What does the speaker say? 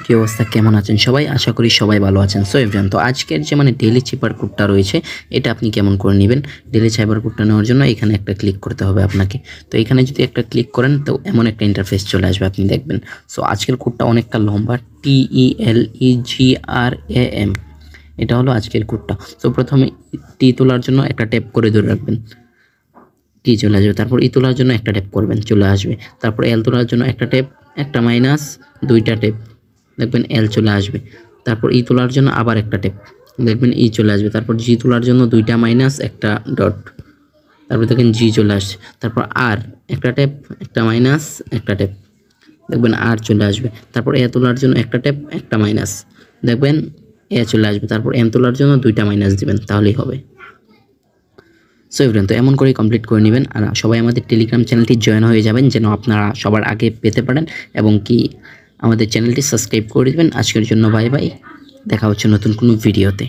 কি অবস্থা, কেমন আছেন সবাই? আশা করি সবাই ভালো আছেন। সো এভরিওয়ান, তো আজকের যে ডেইলি চিপার কোডটা রয়েছে এটা আপনি কেমন করে নেবেন। ডেইলি চিপার কোডটা নেওয়ার জন্য এখানে একটা ক্লিক করতে হবে আপনাকে। তো এখানে যদি একটা ক্লিক করেন তো এমন একটা ইন্টারফেস চলে আসবে, আপনি দেখবেন। সো আজকের কোডটা অনেকটা লম্বা, TELEGRAM, এটা হলো আজকের কোডটা। তো প্রথমে টি তোলার জন্য একটা ট্যাপ করে ধরে রাখবেন, টি চলে আসবে। তারপর ই তোলার জন্য একটা ট্যাপ করবেন, চলে আসবে। তারপর এল তোলার জন্য একটা ট্যাপ, একটা মাইনাস, দুইটা ট্যাপ, দেখবেন এল চলে আসবে। তারপর ই তোলার জন্য আবার একটা ট্যাপ, দেখবেন ই চলে আসবে। তারপর জি তোলার জন্য দুইটা মাইনাস, একটা ডট, তারপর দেখেন জি চলে আসছে। তারপর আর একটা ট্যাপ, একটা মাইনাস, একটা ট্যাপ, দেখবেন আর চলে আসবে। তারপর এ তোলার জন্য একটা ট্যাপ, একটা মাইনাস, দেখবেন এ চলে আসবে। তারপর এম তোলার জন্য দুইটা মাইনাস দিবেন, তাহলেই হবে। সো এভরিওয়ান, তো এমন করেই কমপ্লিট করে নেবেন। আর সবাই আমাদের টেলিগ্রাম চ্যানেলটি জয়েন হয়ে যাবেন, যেন আপনারা সবার আগে পেতে পারেন, এবং কি আমাদের চ্যানেলটি সাবস্ক্রাইব করে দেবেন। আজকের জন্য বাই বাই, দেখা হচ্ছে নতুন কোনো ভিডিওতে।